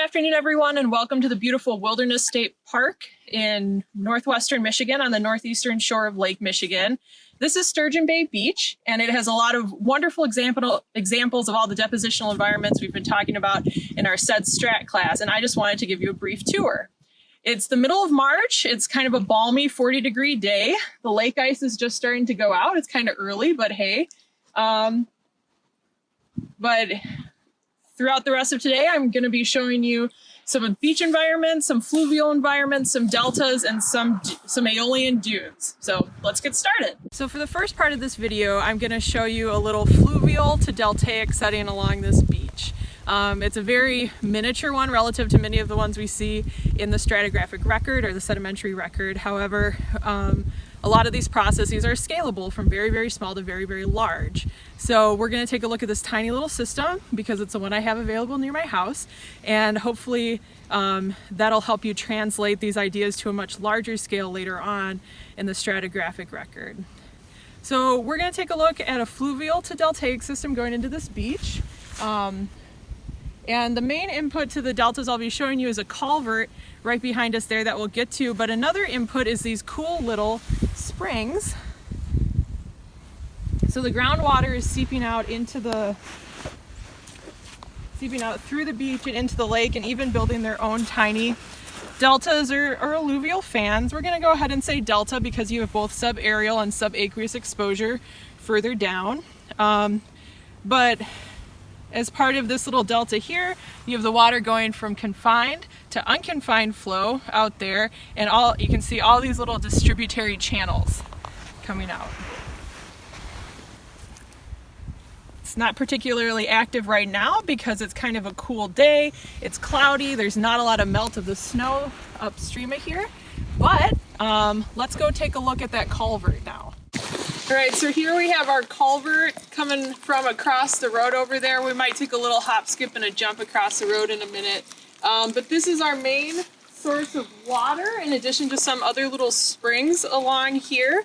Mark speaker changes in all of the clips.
Speaker 1: afternoon, everyone, and welcome to the beautiful Wilderness State Park in northwestern Michigan on the northeastern shore of Lake Michigan. This is Sturgeon Bay Beach, and it has a lot of wonderful examples of all the depositional environments we've been talking about in our SED Strat class, and I just wanted to give you a brief tour. It's the middle of March. It's kind of a balmy 40-degree day. The lake ice is just starting to go out. It's kind of early, but hey. But throughout the rest of today, I'm going to be showing you some beach environments, some fluvial environments, some deltas, and some aeolian dunes. So let's get started. So for the first part of this video, I'm going to show you a little fluvial to deltaic setting along this beach. It's a very miniature one relative to many of the ones we see in the stratigraphic record or the sedimentary record. However, a lot of these processes are scalable from very, very small to very, very large. So we're going to take a look at this tiny little system because it's the one I have available near my house, and hopefully that'll help you translate these ideas to a much larger scale later on in the stratigraphic record. So we're going to take a look at a fluvial to deltaic system going into this beach. And the main input to the deltas I'll be showing you is a culvert right behind us there that we'll get to, but another input is these cool little springs. So the groundwater is seeping out through the beach and into the lake, and even building their own tiny deltas or alluvial fans. We're going to go ahead and say delta because you have both subaerial and subaqueous exposure further down. But as part of this little delta here, you have the water going from confined to unconfined flow out there, and you can see all these little distributary channels coming out. It's not particularly active right now because it's kind of a cool day. It's cloudy, there's not a lot of melt of the snow upstream of here, but let's go take a look at that culvert now. All right, so here we have our culvert coming from across the road over there. We might take a little hop, skip, and a jump across the road in a minute. But this is our main source of water, in addition to some other little springs along here.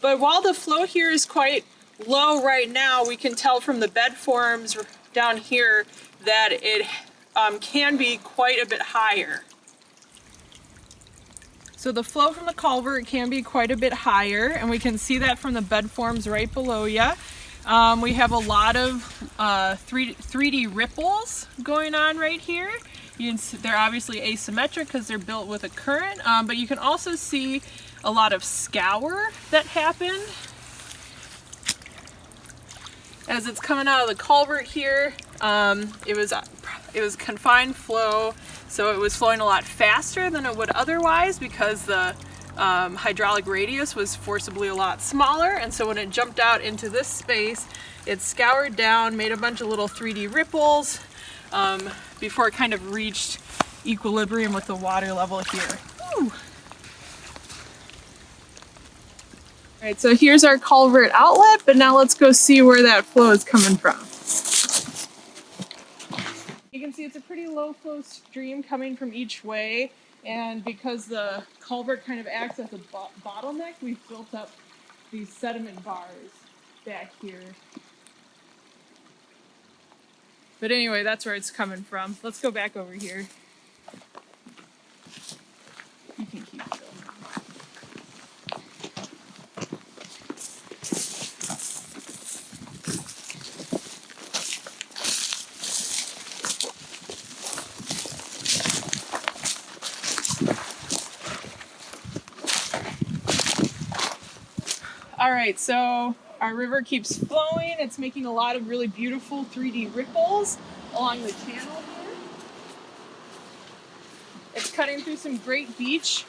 Speaker 1: But while the flow here is quite low right now, we can tell from the bed forms down here that it can be quite a bit higher. So the flow from the culvert can be quite a bit higher, and we can see that from the bed forms right below you. We have a lot of 3D ripples going on right here. They're obviously asymmetric because they're built with a current, but you can also see a lot of scour that happened as it's coming out of the culvert here. It was confined flow, so it was flowing a lot faster than it would otherwise because the hydraulic radius was forcibly a lot smaller, and so when it jumped out into this space, it scoured down, made a bunch of little 3D ripples before it kind of reached equilibrium with the water level here. Woo. All right, so here's our culvert outlet, but now let's go see where that flow is coming from. You can see it's a pretty low flow stream coming from each way, and because the culvert kind of acts as a bottleneck, we've built up these sediment bars back here. But anyway, that's where it's coming from. Let's go back over here. You can keep going. All right, so our river keeps flowing. It's making a lot of really beautiful 3D ripples along the channel here. It's cutting through some great beach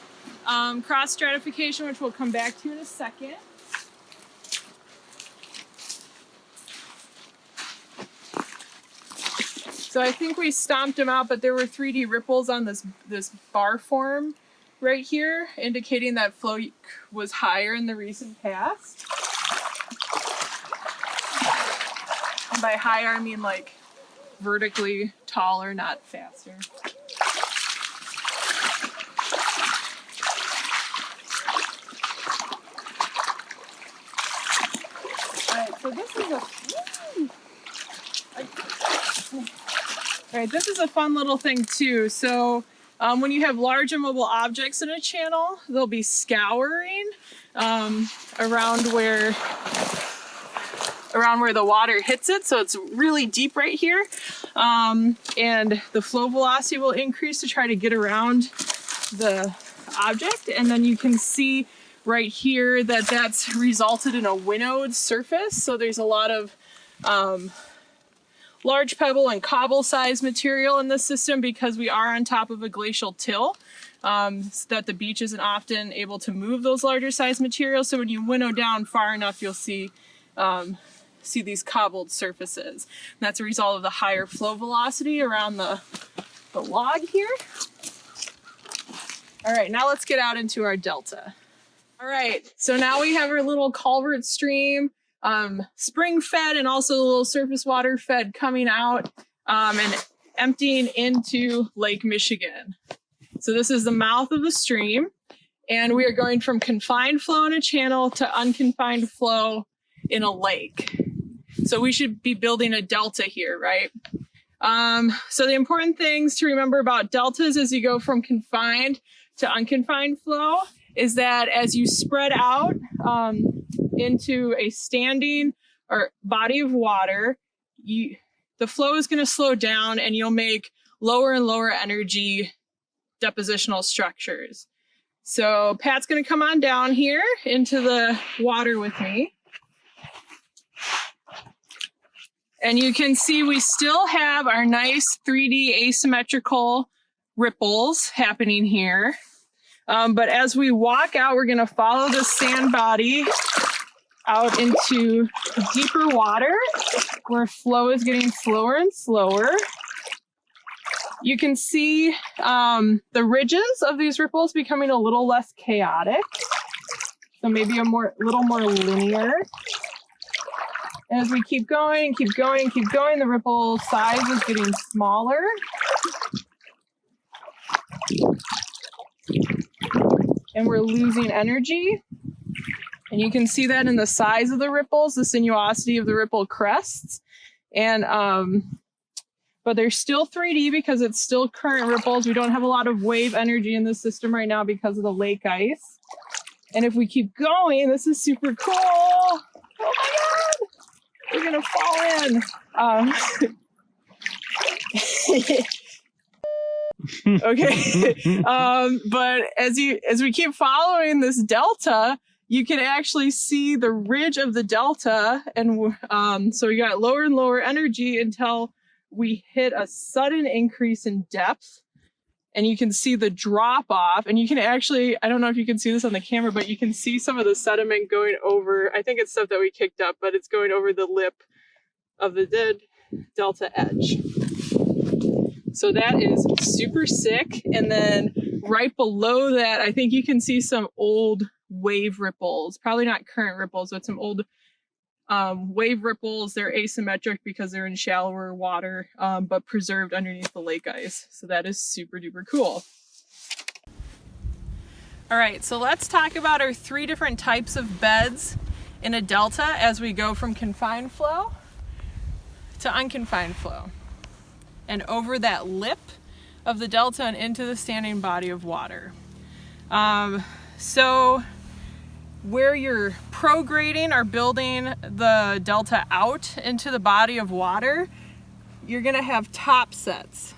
Speaker 1: cross stratification, which we'll come back to in a second. So I think we stomped them out, but there were 3D ripples on this bar form right here, indicating that flow was higher in the recent past. And by higher, I mean like vertically taller, not faster. All right, so this is All right, this is a fun little thing too. So when you have large immobile objects in a channel, they'll be scouring around where the water hits it. So it's really deep right here. And the flow velocity will increase to try to get around the object. And then you can see right here that that's resulted in a winnowed surface. So there's a lot of large pebble and cobble size material in this system because we are on top of a glacial till, so that the beach isn't often able to move those larger size materials. So when you winnow down far enough, you'll see these cobbled surfaces. And that's a result of the higher flow velocity around the log here. All right, now let's get out into our delta. All right, so now we have our little culvert stream, spring fed and also a little surface water fed coming out and emptying into Lake Michigan. So this is the mouth of the stream, and we are going from confined flow in a channel to unconfined flow in a lake. So we should be building a delta here, right? So the important things to remember about deltas as you go from confined to unconfined flow is that as you spread out into a standing or body of water, the flow is going to slow down and you'll make lower and lower energy depositional structures. So Pat's going to come on down here into the water with me. And you can see we still have our nice 3D asymmetrical ripples happening here. But as we walk out, we're going to follow the sand body out into deeper water where flow is getting slower and slower. You can see the ridges of these ripples becoming a little less chaotic. So maybe a little more linear. As we keep going, the ripple size is getting smaller. And we're losing energy. And you can see that in the size of the ripples, the sinuosity of the ripple crests. And but they're still 3D because it's still current ripples. We don't have a lot of wave energy in the system right now because of the lake ice. And if we keep going, this is super cool. Oh my God! We're gonna fall in. Okay. But as we keep following this delta, you can actually see the ridge of the delta, and so we got lower and lower energy until we hit a sudden increase in depth, and you can see the drop off. And you can actually, I don't know if you can see this on the camera, but you can see some of the sediment going over. I think it's stuff that we kicked up, but it's going over the lip of the dead delta edge. So that is super sick. And then right below that, I think you can see some old wave ripples, probably not current ripples, but some old wave ripples. They're asymmetric because they're in shallower water, but preserved underneath the lake ice. So that is super duper cool. All right, so let's talk about our 3 different types of beds in a delta as we go from confined flow to unconfined flow and over that lip of the delta and into the standing body of water. So where you're prograding or building the delta out into the body of water, you're gonna have top sets.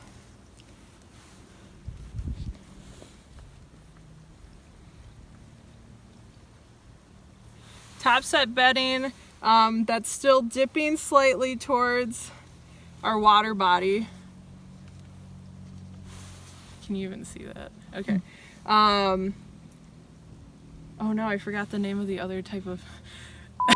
Speaker 1: Top set bedding that's still dipping slightly towards our water body. Can you even see that? Okay. Oh no, I forgot the name of the other type of.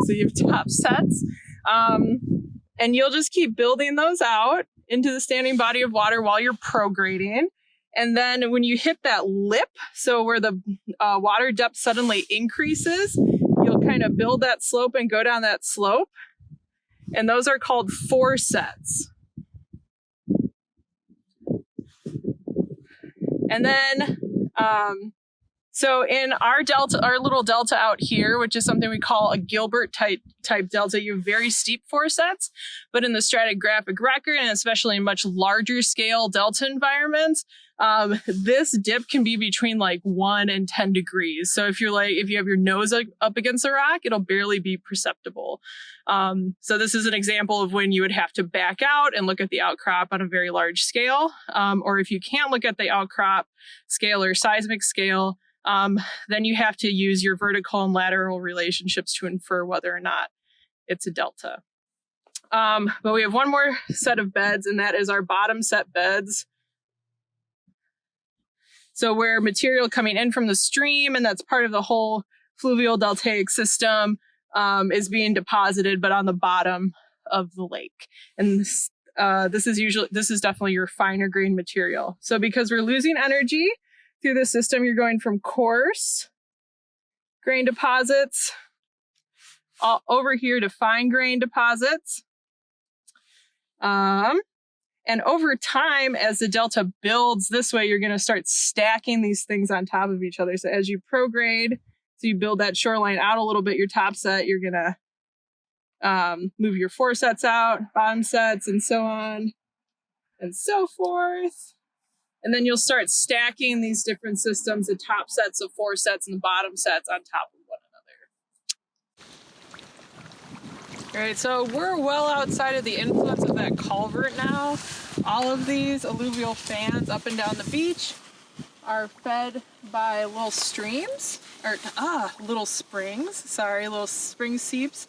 Speaker 1: So you have top sets, and you'll just keep building those out into the standing body of water while you're prograding. And then when you hit that lip, so where the water depth suddenly increases, you'll kind of build that slope and go down that slope. And those are called 4 sets. And then So in our delta, our little delta out here, which is something we call a Gilbert type delta, you have very steep foresets. But in the stratigraphic record, and especially in much larger scale delta environments, this dip can be between like 1 and 10 degrees. So if you have your nose up against a rock, it'll barely be perceptible. So this is an example of when you would have to back out and look at the outcrop on a very large scale. Or if you can't look at the outcrop scale or seismic scale, then you have to use your vertical and lateral relationships to infer whether or not it's a delta. But we have one more set of beds, and that is our bottom set beds. So where material coming in from the stream, and that's part of the whole fluvial-deltaic system, is being deposited, but on the bottom of the lake. And this is definitely your finer grain material. So because we're losing energy through the system, you're going from coarse grain deposits over here to fine grain deposits. And over time, as the delta builds this way, you're going to start stacking these things on top of each other. So as you prograde, so you build that shoreline out a little bit, your top set, you're going to move your foresets out, bottom sets, and so on and so forth. And then you'll start stacking these different systems, the top sets of foresets and the bottom sets on top of one another. All right, so we're well outside of the influence of that culvert now. All of these alluvial fans up and down the beach are fed by little streams, or little springs, little spring seeps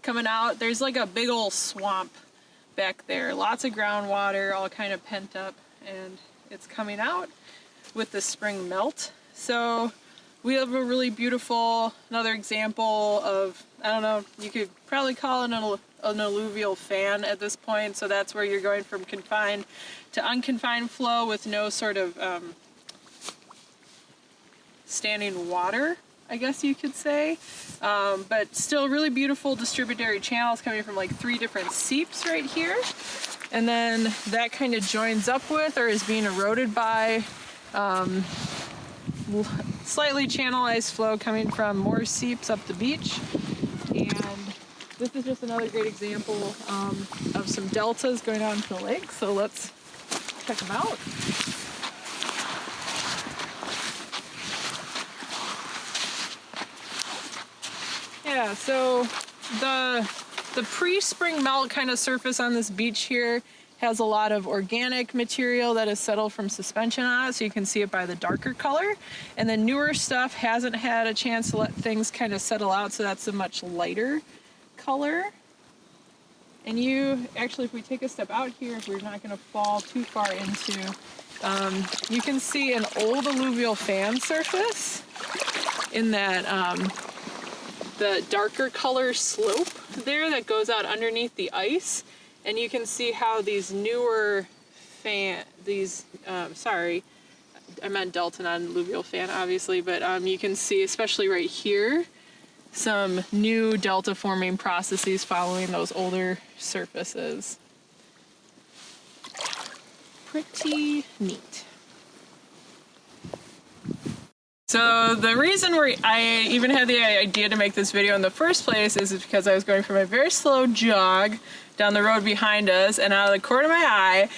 Speaker 1: coming out. There's like a big old swamp back there. Lots of groundwater, all kind of pent up, and it's coming out with the spring melt. So we have a really beautiful, another example of, I don't know, you could probably call it an alluvial fan at this point. So that's where you're going from confined to unconfined flow with no sort of standing water, I guess you could say. But still really beautiful distributary channels coming from like 3 different seeps right here. And then that kind of joins up with or is being eroded by slightly channelized flow coming from more seeps up the beach. And this is just another great example of some deltas going on to the lake. So let's check them out. Yeah, so the pre-spring melt kind of surface on this beach here has a lot of organic material that is settled from suspension on it, so you can see it by the darker color. And the newer stuff hasn't had a chance to let things kind of settle out, so that's a much lighter color. And if we take a step out here, if we're not going to fall too far into, you can see an old alluvial fan surface in that the darker color slope there that goes out underneath the ice. And you can see how these newer sorry, I meant delta, not an alluvial fan, obviously, but you can see, especially right here, some new delta forming processes following those older surfaces. Pretty neat. So the reason I even had the idea to make this video in the first place is because I was going for my very slow jog down the road behind us, and out of the corner of my eye,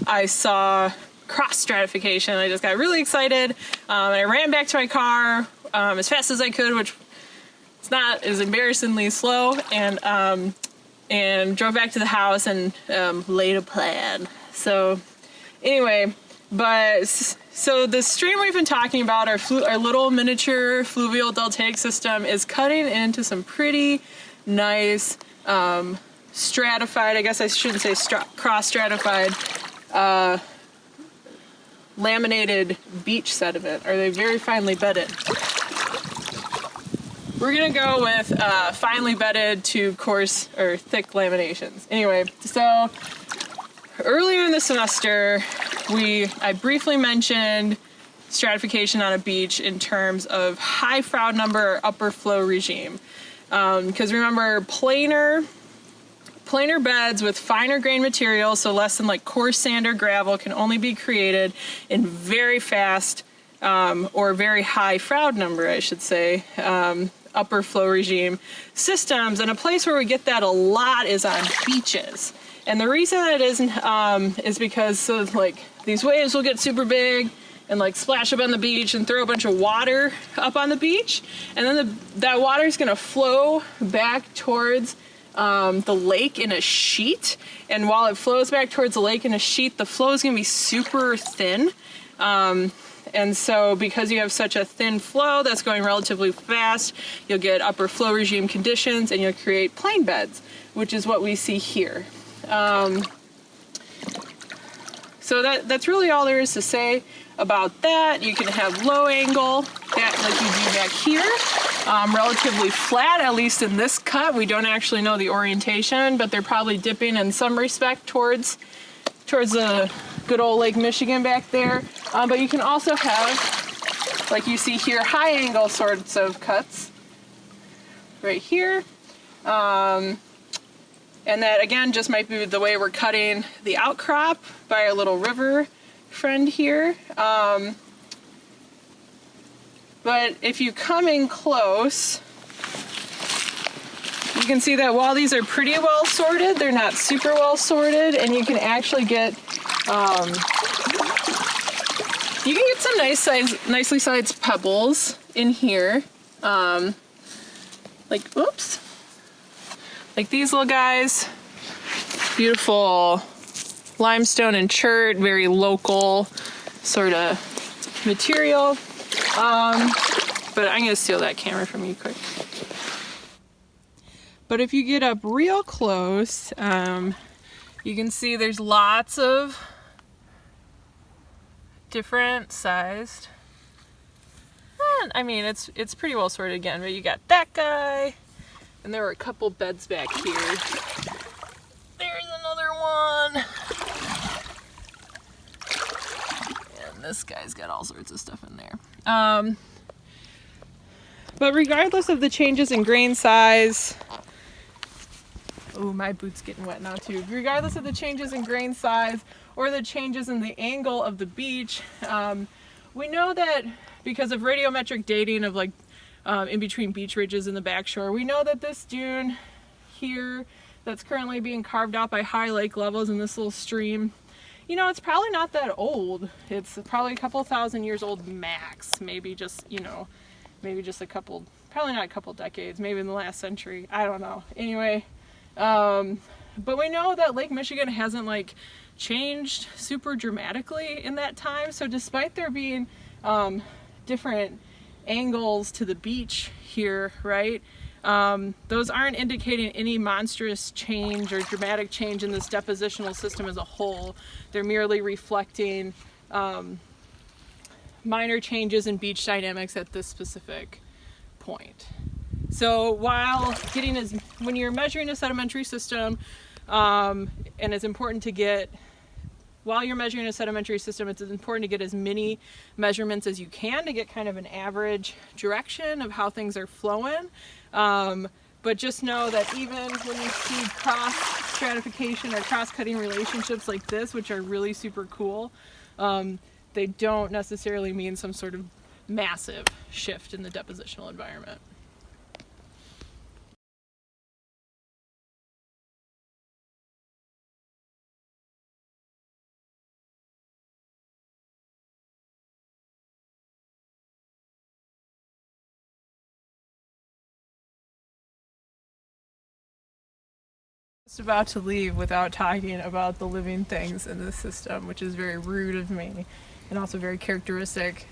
Speaker 1: I saw cross stratification. I just got really excited, and I ran back to my car as fast as I could, which is not as embarrassingly slow, and drove back to the house and laid a plan. So anyway, so the stream we've been talking about, our little miniature fluvial-deltaic system, is cutting into some pretty nice stratified, I guess I shouldn't say cross-stratified, laminated beach sediment. Are they very finely bedded? We're gonna go with finely bedded to coarse or thick laminations. Anyway, so earlier in the semester, I briefly mentioned stratification on a beach in terms of high Froude number or upper flow regime. Because remember, planar beds with finer grain material, so less than like coarse sand or gravel, can only be created in very fast or very high Froude number, I should say, upper flow regime systems. And a place where we get that a lot is on beaches. And the reason that is because like these waves will get super big and like splash up on the beach and throw a bunch of water up on the beach, and then that water is going to flow back towards the lake in a sheet. And while it flows back towards the lake in a sheet, the flow is going to be super thin. And so because you have such a thin flow that's going relatively fast, you'll get upper flow regime conditions and you'll create plane beds, which is what we see here. So that's really all there is to say about that. You can have low angle, that like you do back here, relatively flat, at least in this cut. We don't actually know the orientation, but they're probably dipping in some respect towards the good old Lake Michigan back there. But you can also have, like you see here, high angle sorts of cuts right here. And that again just might be the way we're cutting the outcrop by our little river friend here. But if you come in close, you can see that while these are pretty well sorted, they're not super well sorted, and you can actually get some nicely sized pebbles in here. Like, oops. Like these little guys, beautiful limestone and chert, very local sort of material. But I'm gonna steal that camera from you quick. But if you get up real close, you can see there's lots of different sized. And, I mean, it's pretty well sorted again, but you got that guy. And there were a couple beds back here. There's another one. And this guy's got all sorts of stuff in there. But regardless of the changes in grain size, oh, my boot's getting wet now too. Regardless of the changes in grain size or the changes in the angle of the beach, we know that because of radiometric dating of like in between beach ridges in the backshore, we know that this dune here that's currently being carved out by high lake levels in this little stream, you know, it's probably not that old. It's probably a couple thousand years old max, maybe just, you know, maybe just a couple, probably not a couple decades, maybe in the last century, I don't know. Anyway, but we know that Lake Michigan hasn't like changed super dramatically in that time. So despite there being different angles to the beach here, right? Those aren't indicating any monstrous change or dramatic change in this depositional system as a whole. They're merely reflecting minor changes in beach dynamics at this specific point. So when you're measuring a sedimentary system, and it's important to get, while you're measuring a sedimentary system, it's important to get as many measurements as you can to get kind of an average direction of how things are flowing. But just know that even when you see cross stratification or cross-cutting relationships like this, which are really super cool, they don't necessarily mean some sort of massive shift in the depositional environment. Just about to leave without talking about the living things in this system, which is very rude of me and also very characteristic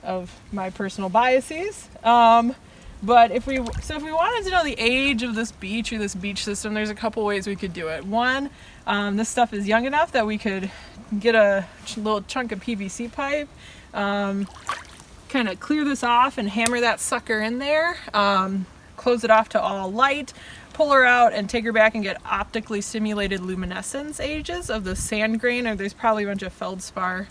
Speaker 1: of my personal biases. But if we wanted to know the age of this beach or this beach system, there's a couple ways we could do it. One, this stuff is young enough that we could get a little chunk of PVC pipe, kind of clear this off and hammer that sucker in there, close it off to all light, pull her out and take her back and get optically simulated luminescence ages of the sand grain, or there's probably a bunch of feldspar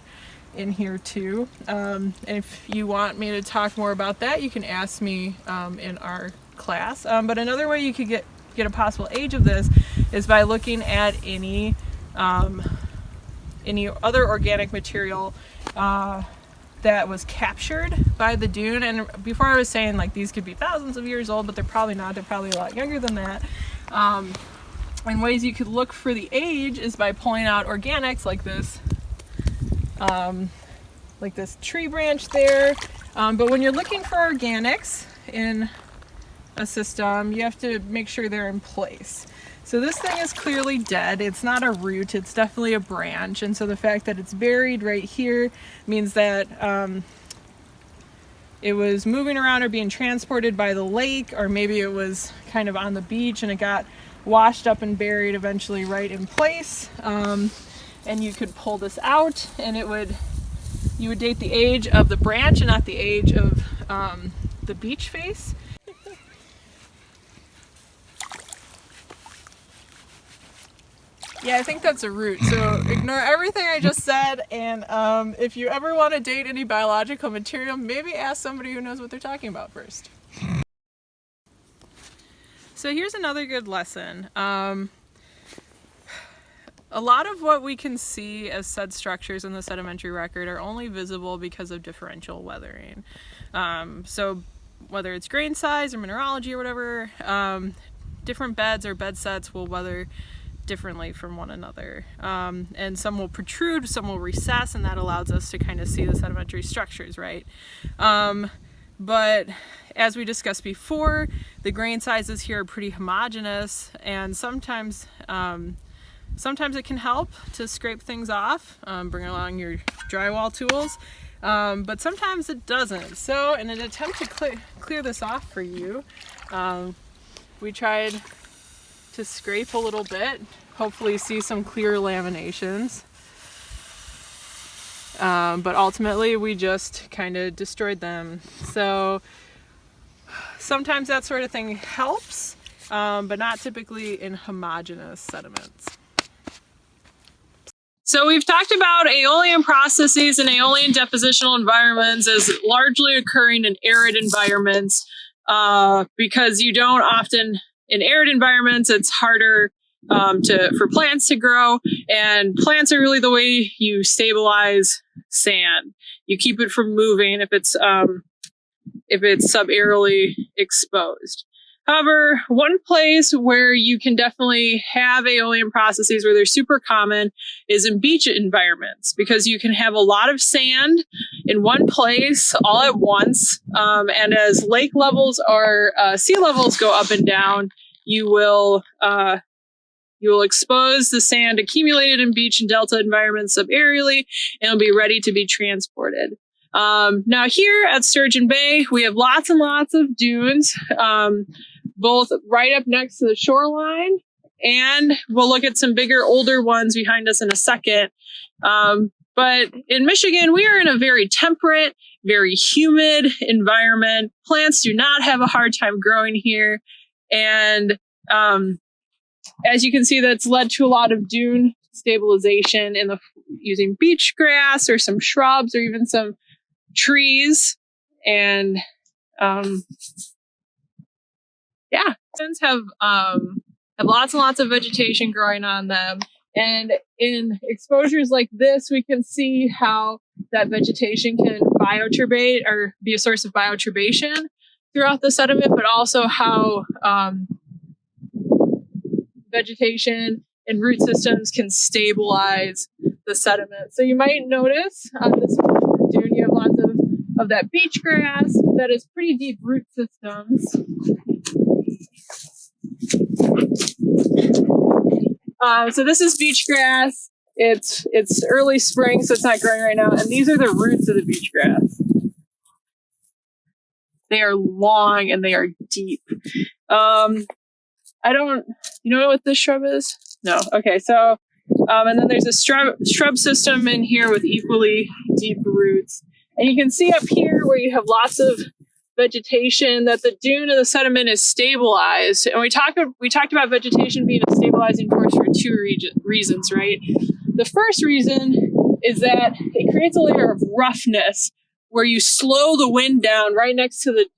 Speaker 1: in here too. And if you want me to talk more about that, you can ask me in our class. But another way you could get a possible age of this is by looking at any other organic material that was captured by the dune. And before I was saying like these could be thousands of years old, but they're probably not. They're probably a lot younger than that. And ways you could look for the age is by pulling out organics like this tree branch there. But when you're looking for organics in a system, you have to make sure they're in place. So this thing is clearly dead. It's not a root, it's definitely a branch. And so the fact that it's buried right here means that it was moving around or being transported by the lake, or maybe it was kind of on the beach and it got washed up and buried eventually right in place. And you could pull this out and you would date the age of the branch and not the age of the beach face. Yeah, I think that's a root, so ignore everything I just said, and if you ever want to date any biological material, maybe ask somebody who knows what they're talking about first. So here's another good lesson. A lot of what we can see as sed structures in the sedimentary record are only visible because of differential weathering. So whether it's grain size or mineralogy or whatever, different beds or bed sets will weather differently from one another. And some will protrude, some will recess, and that allows us to kind of see the sedimentary structures, right? But as we discussed before, the grain sizes here are pretty homogeneous, and sometimes it can help to scrape things off, bring along your drywall tools, but sometimes it doesn't. So in an attempt to clear this off for you, we tried to scrape a little bit, hopefully see some clear laminations, but ultimately we just kind of destroyed them. So sometimes that sort of thing helps, but not typically in homogeneous sediments. So we've talked about aeolian processes and aeolian depositional environments as largely occurring in arid environments, because you don't often, in arid environments, it's harder for plants to grow, and plants are really the way you stabilize sand. You keep it from moving if it's subaerially exposed. However, one place where you can definitely have aeolian processes where they're super common is in beach environments, because you can have a lot of sand in one place all at once. And as lake levels or sea levels go up and down, you will expose the sand accumulated in beach and delta environments subaerially, and it'll be ready to be transported. Now here at Sturgeon Bay, we have lots and lots of dunes, both right up next to the shoreline, and we'll look at some bigger, older ones behind us in a second. But in Michigan, we are in a very temperate, very humid environment. Plants do not have a hard time growing here. And as you can see, that's led to a lot of dune stabilization using beach grass or some shrubs or even some trees. And yeah, dunes have lots and lots of vegetation growing on them. And in exposures like this, we can see how that vegetation can bioturbate or be a source of bioturbation throughout the sediment, but also how vegetation and root systems can stabilize the sediment. So you might notice on this dune, you have lots of that beach grass that is pretty deep root systems. So this is beach grass. It's early spring, so it's not growing right now. And these are the roots of the beach grass. They are long and they are deep. You know what this shrub is? No. Okay. So, and then there's a shrub system in here with equally deep roots. And you can see up here where you have lots of vegetation that the dune of the sediment is stabilized. And we talked about vegetation being a stabilizing force for two reasons, right? The first reason is that it creates a layer of roughness where you slow the wind down right next to the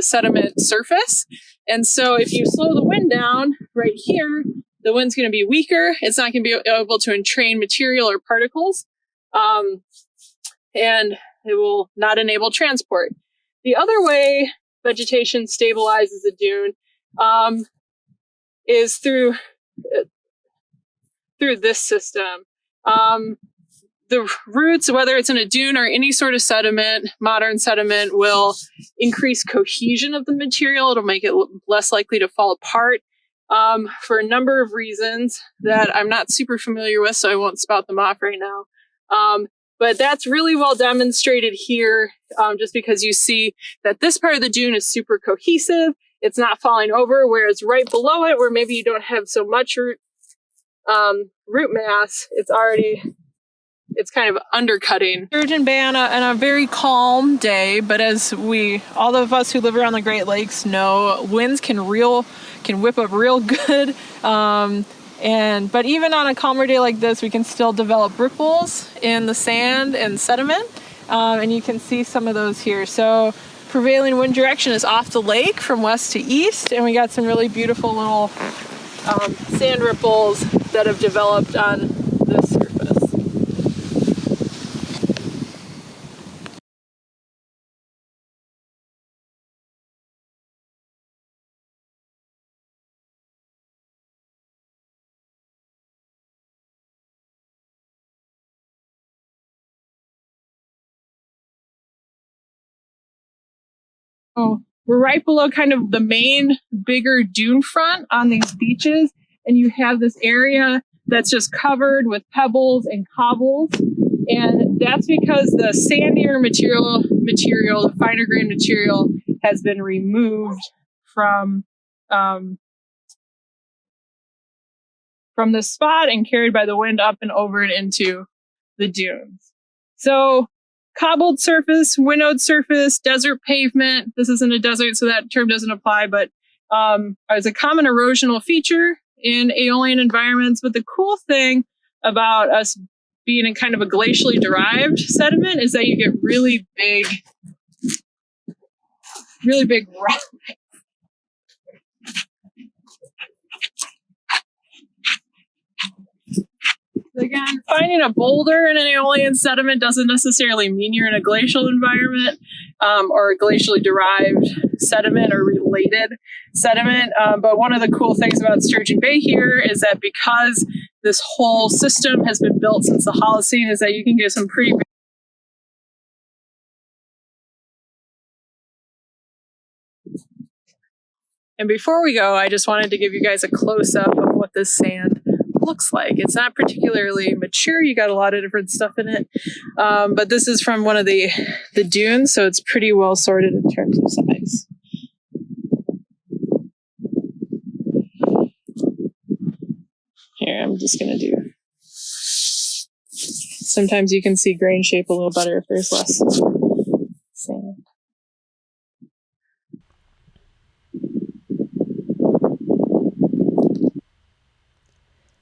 Speaker 1: sediment surface. And so if you slow the wind down right here, the wind's going to be weaker. It's not going to be able to entrain material or particles. And It will not enable transport. The other way vegetation stabilizes a dune is through this system. The roots, whether it's in a dune or any sort of sediment, modern sediment, will increase cohesion of the material. It'll make it less likely to fall apart for a number of reasons that I'm not super familiar with, so I won't spout them off right now. But that's really well demonstrated here, just because you see that this part of the dune is super cohesive. It's not falling over, whereas right below it, where maybe you don't have so much root mass, it's kind of undercutting. Sturgeon Bay on a very calm day, but as all of us who live around the Great Lakes know, winds can whip up real good. But even on a calmer day like this, we can still develop ripples in the sand and sediment. And you can see some of those here. So prevailing wind direction is off the lake from west to east, and we got some really beautiful little sand ripples that have developed on this surface. Oh, we're right below kind of the main bigger dune front on these beaches, and you have this area that's just covered with pebbles and cobbles, and that's because the sandier material, the finer grained material, has been removed from this spot and carried by the wind up and over and into the dunes. So cobbled surface, winnowed surface, desert pavement. This isn't a desert, so that term doesn't apply, but as a common erosional feature in aeolian environments. But the cool thing about us being in kind of a glacially derived sediment is that you get really big rocks. Again, finding a boulder in an aeolian sediment doesn't necessarily mean you're in a glacial environment or a glacially derived sediment or related sediment. But one of the cool things about Sturgeon Bay here is that because this whole system has been built since the Holocene, is that you can get some pretty big. And before we go, I just wanted to give you guys a close-up of what this sand looks like. It's not particularly mature. You got a lot of different stuff in it. But this is from one of the dunes, so it's pretty well sorted in terms of size. Here, I'm just going to do. Sometimes you can see grain shape a little better if there's less sand.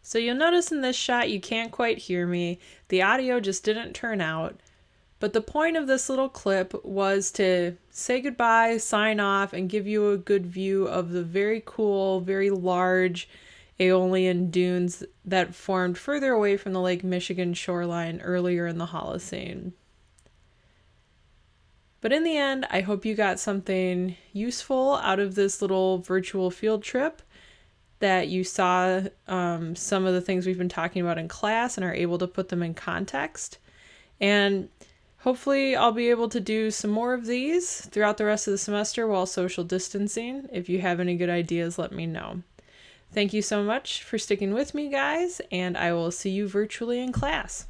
Speaker 2: So you'll notice in this shot you can't quite hear me. The audio just didn't turn out. But the point of this little clip was to say goodbye, sign off, and give you a good view of the very cool, very large aeolian dunes that formed further away from the Lake Michigan shoreline earlier in the Holocene. But in the end, I hope you got something useful out of this little virtual field trip, that you saw some of the things we've been talking about in class and are able to put them in context. And hopefully I'll be able to do some more of these throughout the rest of the semester while social distancing. If you have any good ideas, let me know. Thank you so much for sticking with me, guys, and I will see you virtually in class.